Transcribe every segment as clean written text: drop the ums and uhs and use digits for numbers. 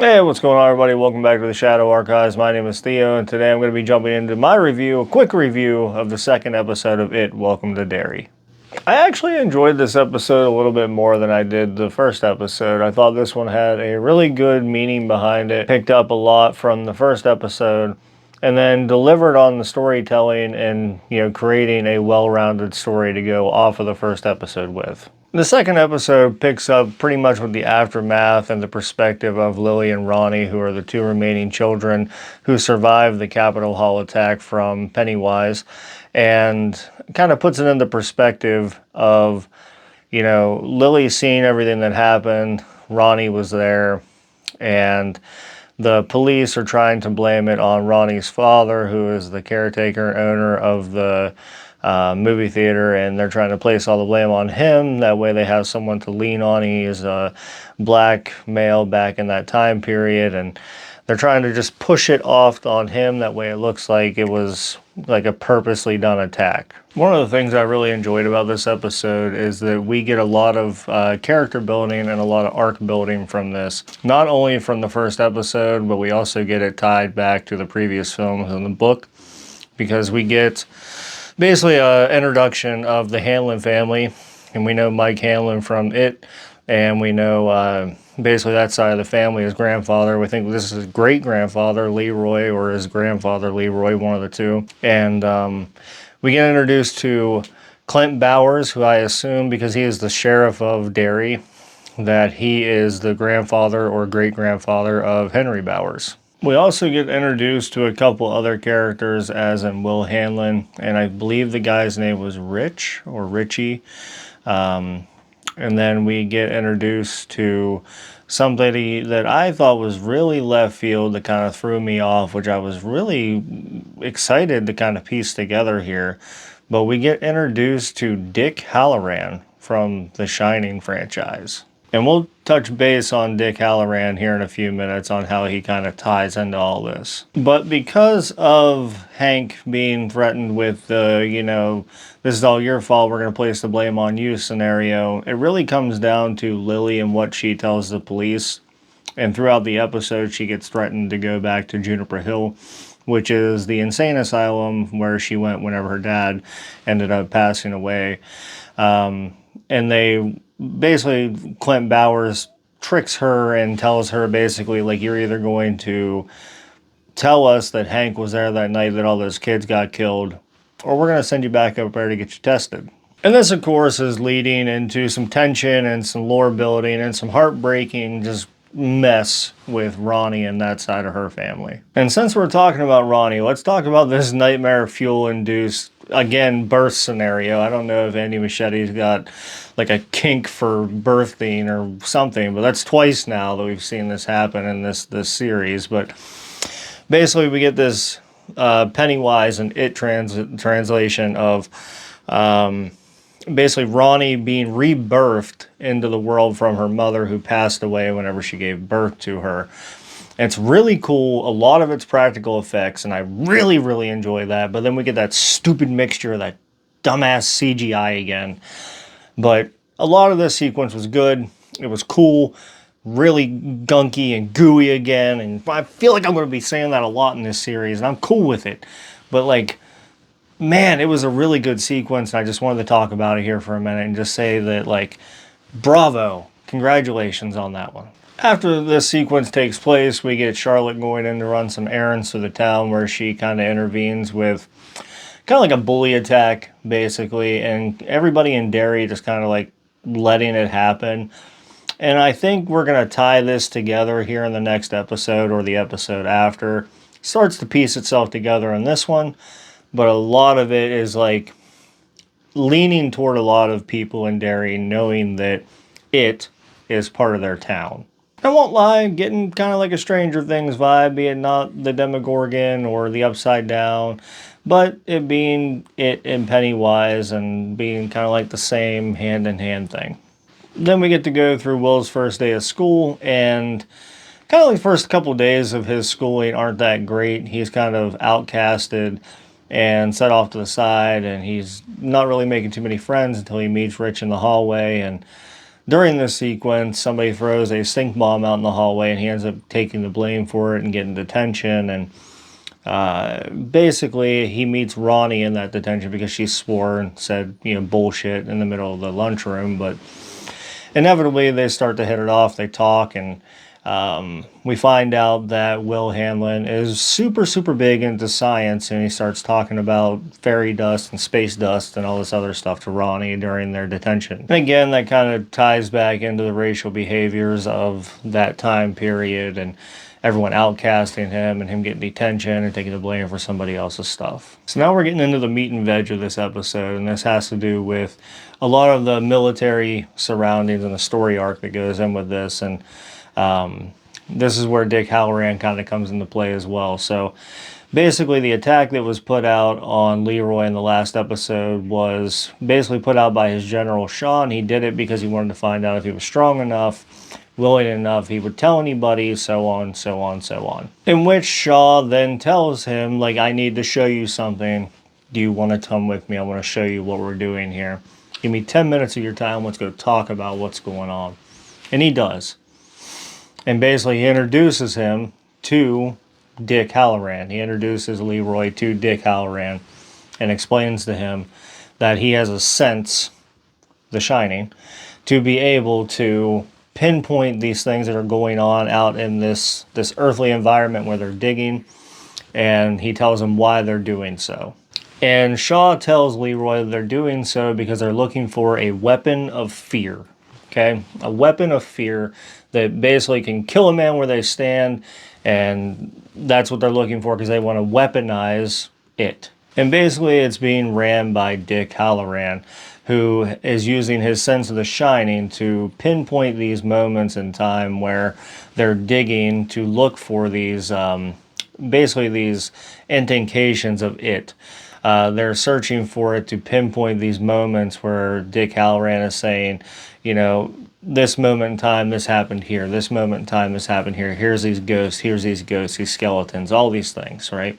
Hey, what's going on, everybody? Welcome back to the Shadow Archives. My name is Theo, and today I'm going to be jumping into my review, a quick review of the second episode of It, Welcome to Derry. I actually enjoyed this episode a little bit more than I did the first episode. I thought this one had a really good meaning behind it, picked up a lot from the first episode, and then delivered on the storytelling and, creating a well-rounded story to go off of the first episode with. The second episode picks up pretty much with the aftermath and the perspective of Lily and Ronnie, who are the two remaining children who survived the Capitol Hall attack from Pennywise, and kind of puts it into perspective of, Lily seeing everything that happened. Ronnie was there, and the police are trying to blame it on Ronnie's father, who is the caretaker owner of the movie theater, and they're trying to place all the blame on him. That way they have someone to lean on. He is a black male back in that time period, and they're trying to just push it off on him. That way it looks like it was like a purposely done attack. One of the things I really enjoyed about this episode is that we get a lot of character building and a lot of arc building from this. Not only from the first episode, but we also get it tied back to the previous films in the book, because we get basically an introduction of the Hanlon family, and we know Mike Hanlon from It, and we know basically that side of the family, his grandfather. We think this is his great-grandfather, Leroy, or his grandfather, Leroy, one of the two. And we get introduced to Clint Bowers, who I assume, because he is the sheriff of Derry, that he is the grandfather or great-grandfather of Henry Bowers. We also get introduced to a couple other characters, as in Will Hanlon, and I believe the guy's name was Rich or Richie. And then we get introduced to somebody that I thought was really left field that kind of threw me off, which I was really excited to kind of piece together here. But we get introduced to Dick Halloran from the Shining franchise. And we'll touch base on Dick Halloran here in a few minutes on how he kind of ties into all this. But because of Hank being threatened with the, this is all your fault, we're going to place the blame on you scenario, it really comes down to Lily and what she tells the police. And throughout the episode, she gets threatened to go back to Juniper Hill, which is the insane asylum where she went whenever her dad ended up passing away. And they basically, Clint Bowers tricks her and tells her basically, like, you're either going to tell us that Hank was there that night that all those kids got killed, or we're going to send you back up there to get you tested. And this, of course, is leading into some tension and some lore building and some heartbreaking just mess with Ronnie and that side of her family. And since we're talking about Ronnie, let's talk about this nightmare fuel-induced, again, birth scenario. I don't know if Andy Machete's got like a kink for birthing or something, but that's twice now that we've seen this happen in this series. But basically we get this Pennywise and It translation of basically Ronnie being rebirthed into the world from her mother, who passed away whenever she gave birth to her. And it's really cool. A lot of it's practical effects, and I really, really enjoy that. But then we get that stupid mixture of that dumbass CGI again. But a lot of this sequence was good. It was cool. Really gunky and gooey again. And I feel like I'm going to be saying that a lot in this series, and I'm cool with it. But, like, man, it was a really good sequence, and I just wanted to talk about it here for a minute and just say that, like, bravo. Congratulations on that one. After this sequence takes place, we get Charlotte going in to run some errands through the town, where she kind of intervenes with kind of like a bully attack, basically, and everybody in Derry just kind of like letting it happen. And I think we're going to tie this together here in the next episode or the episode after. Starts to piece itself together in this one, but a lot of it is like leaning toward a lot of people in Derry knowing that it is part of their town. I won't lie, getting kind of like a Stranger Things vibe, be it not the Demogorgon or the Upside Down, but it being It and Pennywise and being kind of like the same hand-in-hand thing. Then we get to go through Will's first day of school, and kind of like the first couple days of his schooling aren't that great. He's kind of outcasted and set off to the side, and he's not really making too many friends until he meets Rich in the hallway, and During this sequence, somebody throws a stink bomb out in the hallway, and he ends up taking the blame for it and getting detention. And basically, he meets Ronnie in that detention because she swore and said, bullshit in the middle of the lunchroom. But inevitably, they start to hit it off. They talk, and we find out that Will Hanlon is super, super big into science, and he starts talking about fairy dust and space dust and all this other stuff to Ronnie during their detention. And again, that kind of ties back into the racial behaviors of that time period and everyone outcasting him and him getting detention and taking the blame for somebody else's stuff. So now we're getting into the meat and veg of this episode, and this has to do with a lot of the military surroundings and the story arc that goes in with this. And this is where Dick Halloran kind of comes into play as well. So basically, the attack that was put out on Leroy in the last episode was basically put out by his general Shaw. He did it because he wanted to find out if he was strong enough, willing enough, he would tell anybody, so on, so on, so on. In which Shaw then tells him, like, I need to show you something. Do you want to come with me? I want to show you what we're doing here. Give me 10 minutes of your time. Let's go talk about what's going on. And he does. And basically, he introduces him to Dick Halloran. He introduces Leroy to Dick Halloran and explains to him that he has a sense, The Shining, to be able to pinpoint these things that are going on out in this earthly environment where they're digging, and he tells him why they're doing so. And Shaw tells Leroy that they're doing so because they're looking for a weapon of fear. Okay? A weapon of fear that basically can kill a man where they stand, and that's what they're looking for because they want to weaponize it. And basically it's being ran by Dick Halloran, who is using his sense of The Shining to pinpoint these moments in time where they're digging to look for these, basically these indications of it. They're searching for it to pinpoint these moments where Dick Halloran is saying, this moment in time, this happened here. This moment in time, this happened here. Here's these ghosts, these skeletons, all these things, right?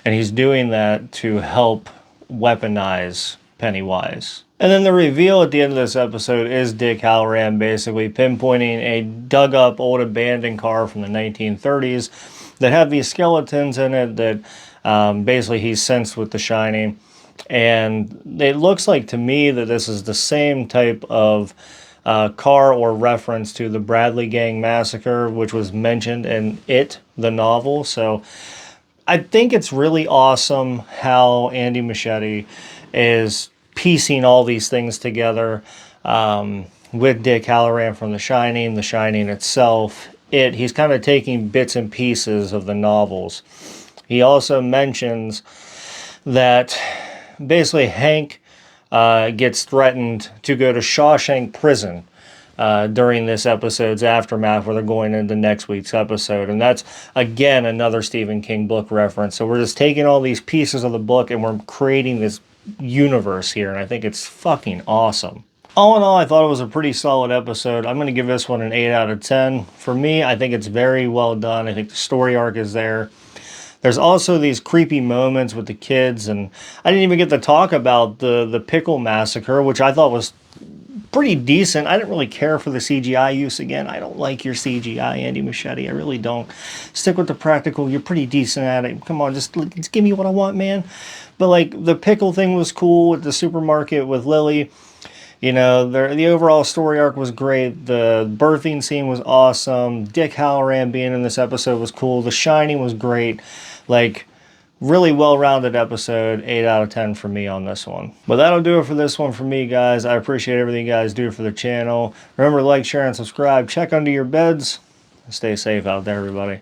And he's doing that to help weaponize Pennywise. And then the reveal at the end of this episode is Dick Halloran basically pinpointing a dug-up old abandoned car from the 1930s that have these skeletons in it that basically he's sensed with The Shining. And it looks like to me that this is the same type of car or reference to the Bradley Gang Massacre, which was mentioned in It, the novel. So I think it's really awesome how Andy Muschietti is piecing all these things together with Dick Halloran from The Shining itself. He's kind of taking bits and pieces of the novels. He also mentions that basically Hank gets threatened to go to Shawshank Prison during this episode's aftermath, where they're going into next week's episode. And that's, again, another Stephen King book reference. So we're just taking all these pieces of the book and we're creating this universe here, and I think it's fucking awesome. All in all, I thought it was a pretty solid episode. I'm going to give this one an 8 out of 10. For me, I think it's very well done. I think the story arc is there. There's also these creepy moments with the kids, and I didn't even get to talk about the pickle massacre, which I thought was pretty decent. I didn't really care for the CGI use again. I don't like your CGI, Andy Muschietti. I really don't. Stick with the practical. You're pretty decent at it. Come on, just give me what I want, man. But like the pickle thing was cool at the supermarket with Lily. The overall story arc was great. The birthing scene was awesome. Dick Halloran being in this episode was cool. The Shining was great. Like, really well-rounded episode. 8 out of 10 for me on this one. But that'll do it for this one for me, guys. I appreciate everything you guys do for the channel. Remember to like, share, and subscribe. Check under your beds. Stay safe out there, everybody.